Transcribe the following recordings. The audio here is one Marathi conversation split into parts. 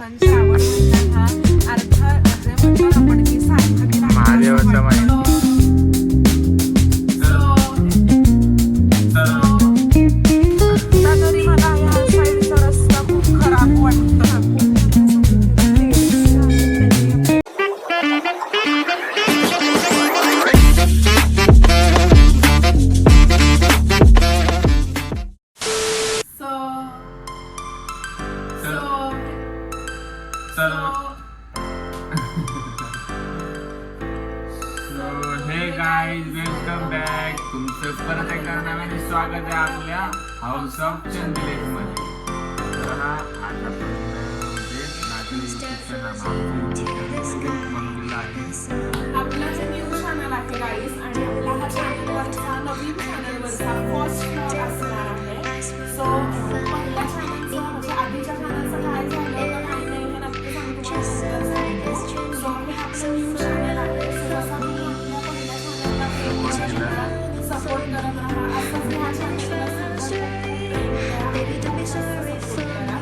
भक्तांची आवड म्हणजे हा अर्थ म्हणजे म्हणतो आपण की सार्थक राहिला महादेवाचा असं वाटतं. आता तरी मला या साईडचा रस्ता खूप खराब वाटतो. हे गाईज वेलकम बॅक. तुमचं परत एकदा नव्याने स्वागत आहे आपल्या हाऊस ऑफ चंदलेज मध्ये. तर हा आपला जे न्यू चॅनल आहे गाईज आणि आपला हा चॅनलवरचा नवीन चॅनलवरचा फर्स्ट व्लॉग असणार आहे. सो पहिल्या चॅनलचं म्हणजे आधीच्या चॅनलचं काय झालं तर काही नाही हे नक्की सांगतो. सो हे आपलं न्यू चॅनल आहे. सो जसा तुम्ही आपल्या पहिल्या चॅनलला सपोर्ट करत राहा असंच ह्या चॅनलला सपोर्ट करा.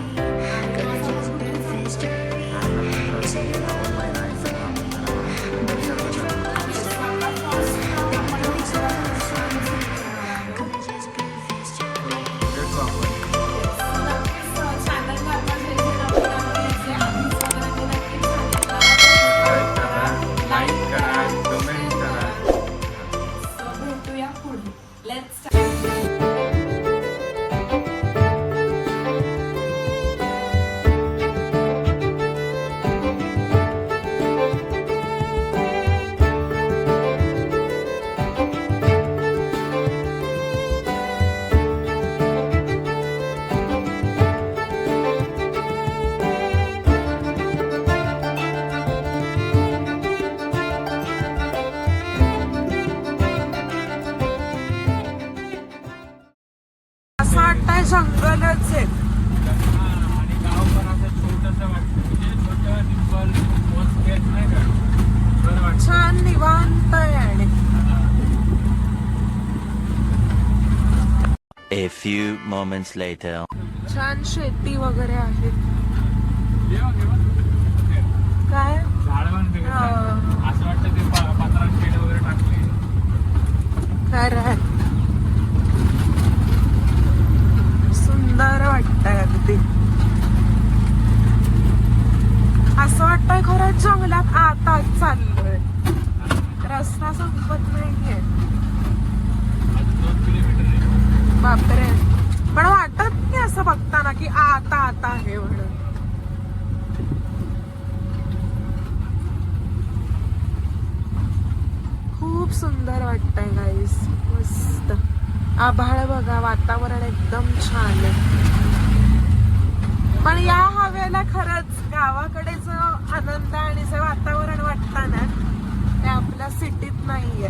असं वाटतंय जंगलच आहे. आणि गाव पण असं छोटस वाटतं म्हणजे छोटं डिंपल स्पेस नाही का बरं वाटतं. छान निवांत आहे आणि A few moments later. छान शेती वगैरे आहे. काय झाड म्हणते असं वाटतं ते पात्रात शेड वगैरे टाकले. खरं आहे. सुंदर वाटतंय अगदी. असं वाटतंय खरंच जंगलात आता चाललोय. रस्ता संपत नाहीये. 2 किलोमीटर आहे. बापरे. पण वाटत नाही असं बघताना की आता आता आहे म्हणून. खूप सुंदर वाटतंय गाईस. मस्त आभाळ बघा. वातावरण एकदम छान आहे. पण या हवेला खरंच गावाकडे जो आनंद आणि जे वातावरण वाटतं ना ते आपल्या सिटीत नाहीये.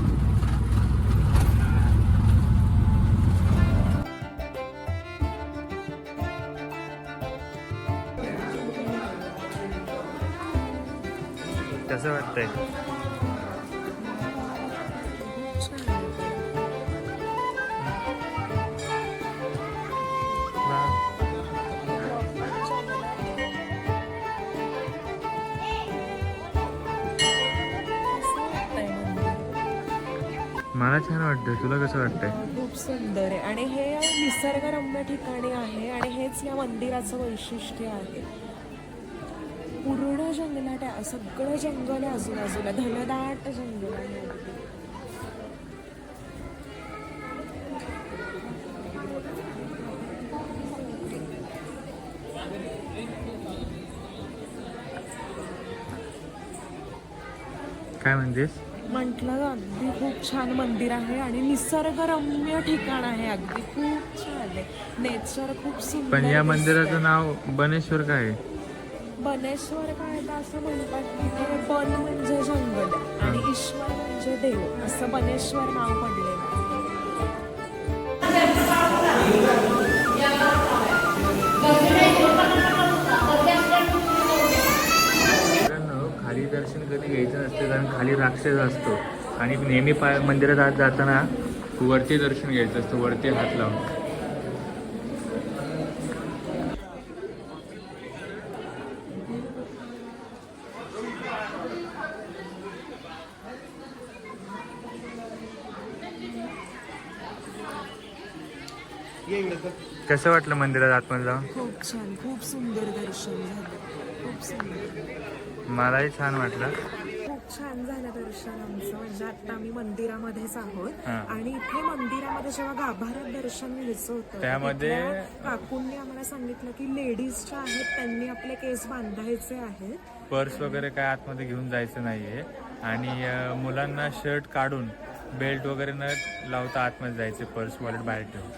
कसं वाटतंय? मला छान वाटतंय. तुला कसं वाटतंय? खूप सुंदर आहे आणि हे निसर्गरम्य ठिकाणी आहे आणि हेच या मंदिराचं वैशिष्ट्य आहे. पूर्ण जंगलात आहे. सगळं जंगल आहे आजूबाजूला. घनदाट जंगल आहे. काय म्हणतेस? म्हटलं अगदी खूप छान मंदिर आहे आणि निसर्गरम्य ठिकाण आहे. अगदी खूप छान आहे. नेचर खूप सुंदर. पण या दिसतंय. मंदिराचं नाव बनेश्वर काय आहे? बनेश्वर काय तर असं म्हणतात की ते बन म्हणजे जंगल आणि ईश्वर म्हणजे देव असं बनेश्वर नाव पडलेलं आहे. खाली दर्शन कधी घ्यायचं नसते कारण खाली राक्षस असतो आणि नेहमी मंदिरात आत जाताना वरती दर्शन घ्यायचं असतं, वरती हात लावून. कसं वाटलं मंदिरात आतमध्ये जाऊन? खूप छान, खूप सुंदर दर्शन झालं, खूप सुंदर. मलाही छान वाटलं. खूप छान झालं दर्शन आमचं. म्हणजे आता आम्ही मंदिरामध्येच आहोत हा. आणि इथे मंदिरामध्ये जेव्हा गाभाऱ्यात दर्शन घ्यायचं होतं त्यामध्ये- तिथल्या काकूंनी आम्हाला सांगितलं की लेडीजच्या आहेत त्यांनी आपले केस बांधायचे आहेत. पर्स वगैरे काय आतमध्ये घेऊन जायचं नाहीये आणि मुलांना शर्ट काढून बेल्ट वगैरे न लावता आतमध्ये जायचे, पर्स वॉलेट बाहेर ठेवून.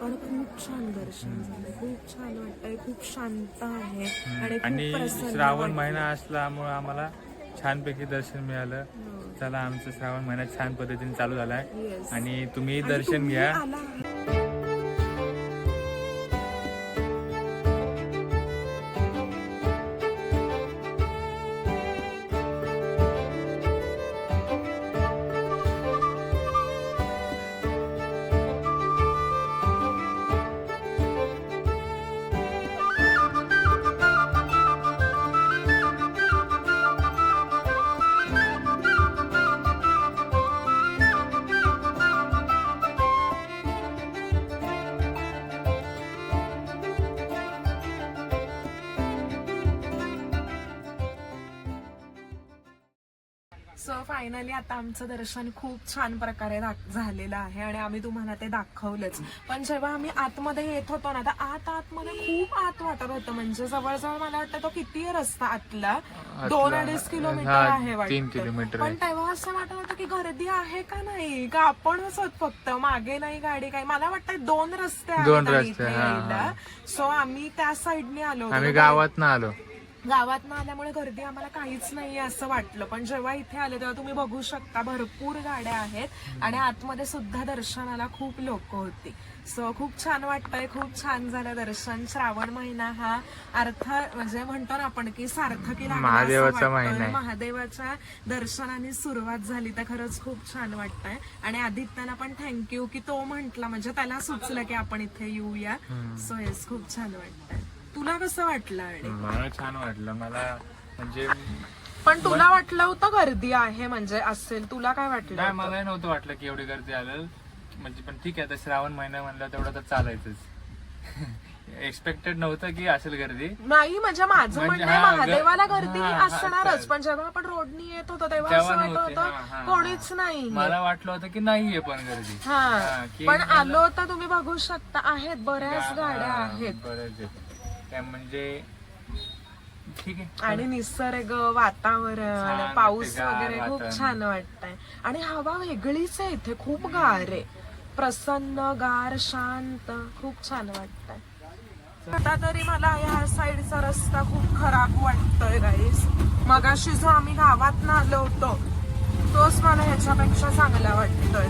पण खूप छान दर्शन झालं, खूप छान वाटतंय, खूप शांत आहे आणि खूप प्रसन्न श्रावण वाटतंय. महिना असल्यामुळे आम्हाला छानपैकी दर्शन मिळालं. चला, आमचं श्रावण महिना छान पद्धतीने चालू झालाय Yes. आणि तुम्ही आणि दर्शन तुम्ही घ्या. आला. सो फायनली आता आमचं दर्शन खूप छान प्रकारे झालेलं आहे आणि आम्ही तुम्हाला ते दाखवलंच. पण जेव्हा आम्ही आतमध्ये येत होतो ना, तर आतमध्ये खूप आत वाटत होतं. म्हणजे जवळजवळ मला वाटतं तो किती आहे रस्ता आतला, 2-2.5 किलोमीटर आहे 3 किलोमीटर पण आहे. तेव्हा असं वाटत होतं की गर्दी आहे का नाही, का आपणच होत फक्त, मागे नाही गाडी काही. मला वाटतं 2 रस्ते आहेत 2 आणि रस्ते, इथे हा, यायला. हा. सो आम्ही त्या साईडने आलो होतो. आम्ही गावात ना आलो. गावात ना आल्यामुळे गर्दी आम्हाला काहीच नाहीये असं वाटलं. पण जेव्हा इथे आले तेव्हा तुम्ही बघू शकता भरपूर गाड्या आहेत आणि आतमध्ये सुद्धा दर्शनाला खूप लोक होती. सो खूप छान वाटतंय, खूप छान झालं दर्शन. श्रावण महिना हा अर्थ म्हणजे म्हणतो ना आपण की सार्थकी लागला असं महादेवाचा वाटतंय. महिना आहे. महादेवाच्या दर्शनाने सुरुवात झाली तर खरंच खूप छान वाटतंय. आणि आदित्यला पण थँक्यू की तो म्हंटला, म्हणजे त्याला सुचलं की आपण इथे येऊया. सो येस, खूप छान वाटतंय. तुला कसं वाटलं? आणि मला छान वाटलं. मला म्हणजे पण तुला वाटलं होतं गर्दी आहे म्हणजे असेल, तुला काय वाटलं नाही, होतं? मलाही नव्हतं वाटलं की एवढी गर्दी आलं. म्हणजे पण ठीक आहे, आता श्रावण महिना म्हणलं तेवढं तर चालायचंच. एक्सपेक्टेड नव्हतं की असेल गर्दी. नाही, म्हणजे माझं म्हणजे म्हणणं आहे, हा, महादेवाला गर्दी हा, हा, असणारच. चालेल. पण जेव्हा आपण रोडनी येत होतो तेव्हा तेव्हा असं वाटत नव्हती. हा, होतं हा, कोणीच नाही. मला वाटलं होतं की नाहीये पण गर्दी. हा, की पण आलो तर तुम्ही बघू शकता आहेत बऱ्याच गाड्या आहेत. बऱ्याच आहेत. त्या म्हणजे ठीक आहे. आणि निसर्ग, वातावरण, छान पाऊस वाटतंय, वगैरे गार खूप वातावरण. छान वाटतंय. आणि हवा वेगळीच आहे इथे, खूप गार आहे, प्रसन्न, गार, शांत, खूप छान वाटतंय. आता तरी मला ह्या साईडचा रस्ता खूप खराब वाटतोय गाईस. मगाशी जो आम्ही गावात ना आलो होतो तोच मला ह्याच्यापेक्षा चांगला वाटतोय.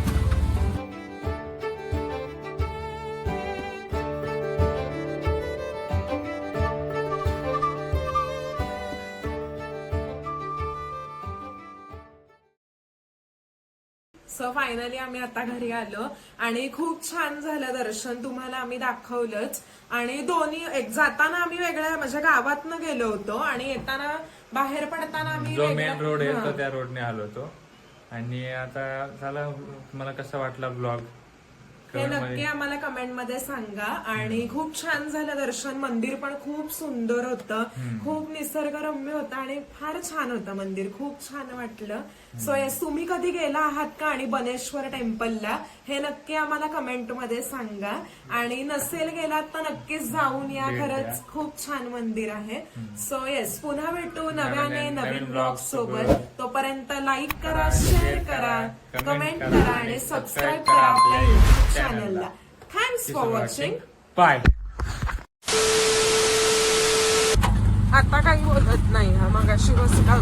सो फायनली आम्ही आता घरी आलो आणि खूप छान झालं दर्शन. तुम्हाला आम्ही दाखवलंच. आणि दोन्ही जाताना आम्ही वेगळ्या म्हणजे गावातनं गेलो होतो आणि येताना बाहेर पडताना आम्ही जो वेगळ्या- मेन रोड आहे हा. तो त्या रोडने आलो होतो. आणि आता झाला, मला कसा वाटला ब्लॉग हे नक्की आम्हाला कमेंट मध्ये सांगा. आणि खूप छान झालं दर्शन. मंदिर पण खूप सुंदर होतं, खूप निसर्गरम्य होतं आणि फार छान होतं मंदिर, खूप छान वाटलं. सो येस, तुम्ही कधी गेला आहात का आणि बनेश्वर टेम्पलला हे नक्की आम्हाला कमेंट मध्ये सांगा. आणि नसेल गेलात तर नक्कीच जाऊन या, भेट खरंच द्या. खूप छान मंदिर आहे. सो येस, पुन्हा भेटू नव्याने नवीन नवीन vlog ब्लॉग सोबत. सोबत. तोपर्यंत लाईक करा, शेअर करा, कमेंट करा आणि सबस्क्राईब करा करा आपल्या आपल्या युट्यूब channel चॅनलला. Thanks for watching. बाय. आता काही बोलत नाही हा, मग अशी बस का